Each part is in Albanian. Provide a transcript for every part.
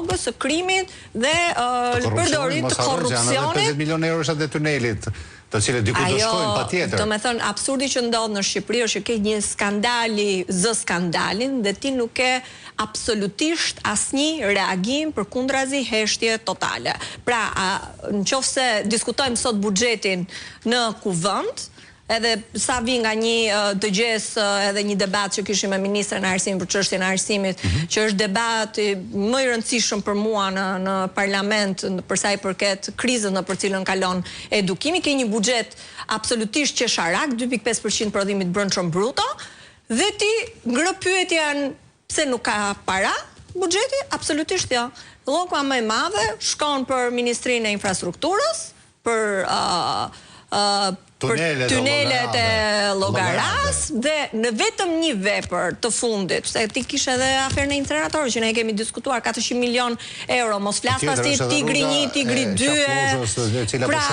së krimit dhe përdorit të korrupsionit. 50 milion euro është atë tunelit, të cilët diku do shkojnë patjetër. Do me thënë, absurdi që ndodh në Shqipëri është që ke një skandali zë skandalin dhe ti nuk ke absolutisht asnjë reagim përkundrazi heshtje totale. Pra, nëse diskutojmë sot buxhetin në kuvend, edhe sa vi nga një dëgjes edhe një debat që kishim me ministrin e arsimit për çështjen e arsimit, që është debati më i rëndësishëm për mua në parlament për sa i përket krizës në për cilën kalon edukimi, ke një buxhet absolutisht qesharak, 2.5% prodhimit brendshëm bruto, dhe ti ngre pyetjen pse nuk ka para buxheti? Absolutisht jo. Lloka më e madhe shkon për Ministrinë e Infrastrukturës, për tunelet e Llogaras dhe në vetëm një vepër të fundit, se ti kishe edhe aferën e incineratorëve që ne kemi diskutuar 400 milion euro, mos flas pasi Tigri 1, Tigri 2. Pra,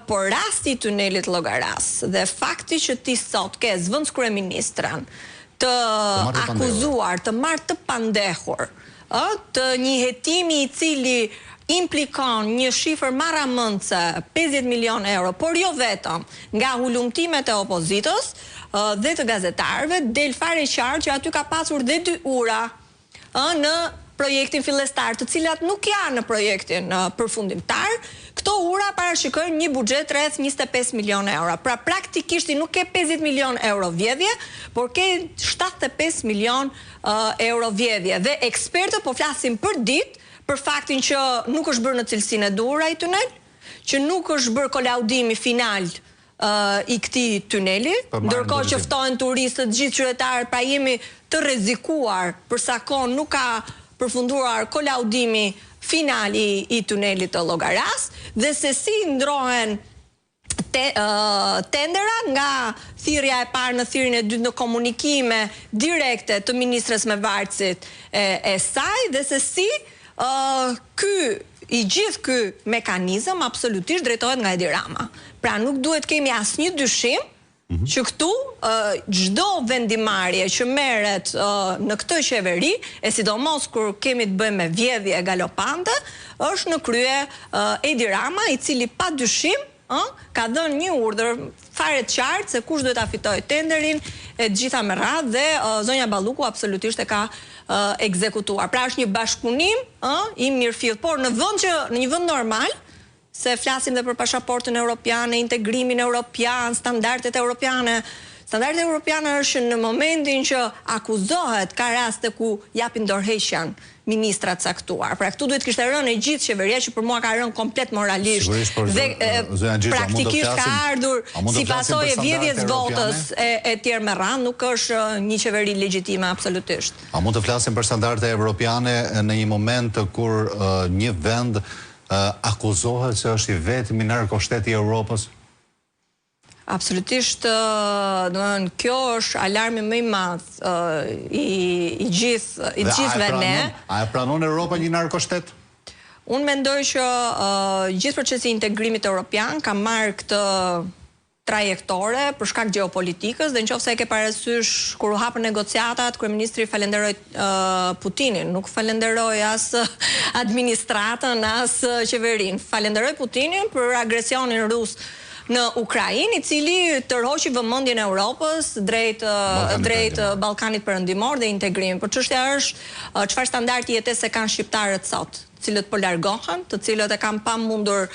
por rasti i tunelit Llogaras dhe fakti që ti sot ke zëvendës kryeministran të akuzuar, të marrë të pandehur, të një hetimi i cili implikon një shifër marramëndse 50 milion euro, por jo vetëm nga hulumtimet e opozitës dhe të gazetarëve, del fare qartë që aty ka pasur dhe 2 ura në projektin fillestar, të cilat nuk janë në projektin përfundimtar. Këto ura parashikojnë një buxhet rreth 25 milion euro. Pra praktikisht i nuk ke 50 milion euro vjedhje, por ke 75 milion euro vjedhje. Dhe ekspertët po flasin për ditë për faktin që nuk është bërë në cilësinë e duhur ai tunel, që nuk është bërë kolaudimi final i këtij tuneli, ndërkohë që ftohen turistët, gjithë qytetarët, pra jemi të rrezikuar për sa kohë nuk ka përfunduar kolaudimi final i tunelit të Llogaras, dhe se si ndrohen tendera nga thirrja e parë në thirrjen e dytë në komunikime direkte të ministres me varësit e saj, dhe se si gjithë ky mekanizëm absolutisht drejtohet nga Edi Rama. Pra nuk duhet kemi asnjë dyshim që këtu çdo vendimarrje që merret në këtë qeveri, e sidomos kur kemi të bëjmë me vjedhje galopante, është në krye Edi Rama, i cili pa dyshim ka dhënë një urdhër fare të qartë se kush duhet ta fitojë tenderin e gjitha me radhë, dhe zonja Balluku absolutisht e ka ekzekutuar. Pra është një bashkëpunim i mirëfill, por në një vend normal, se flasim dhe për pasaportën europiane, integrimin europian, standardet europiane. Standardet europiane është në momentin që akuzohet ka raste ku japin dorëheqjen ministrat caktuar. Pra këtu duhet kishte rënë e gjithë qeveria, që për mua ka rënë komplet moralisht dhe praktikisht ka ardhur si pasojë e vjedhjes votës e tjerë me radhë, nuk është një qeveri legjitime absolutisht. A mund të flasim për standarde europiane në një moment kur një vend akuzohet se është i vetmi narkoshteti i Europës? Absolutisht, kjo është alarmi më i madh i gjithëve ne. A e pranon Europa një narkoshtet? Unë mendoj që gjithë procesi i integrimit evropian ka marrë këtë trajektore për shkak gjeopolitikës, dhe nëse e ke parasysh kur u hapën negociatat, kryeministri falenderoi Putinin, nuk falenderoi as administratën, as qeverinë. Falenderoi Putinin për agresionin rus në Ukrainë, i cili tërhoqi vëmendjen e Europës drejt Ballkanit Perëndimor dhe integrimit. Por çështja është çfarë standardi jetese kanë shqiptarët sot, të cilët po largohen, të cilët e kanë pamundur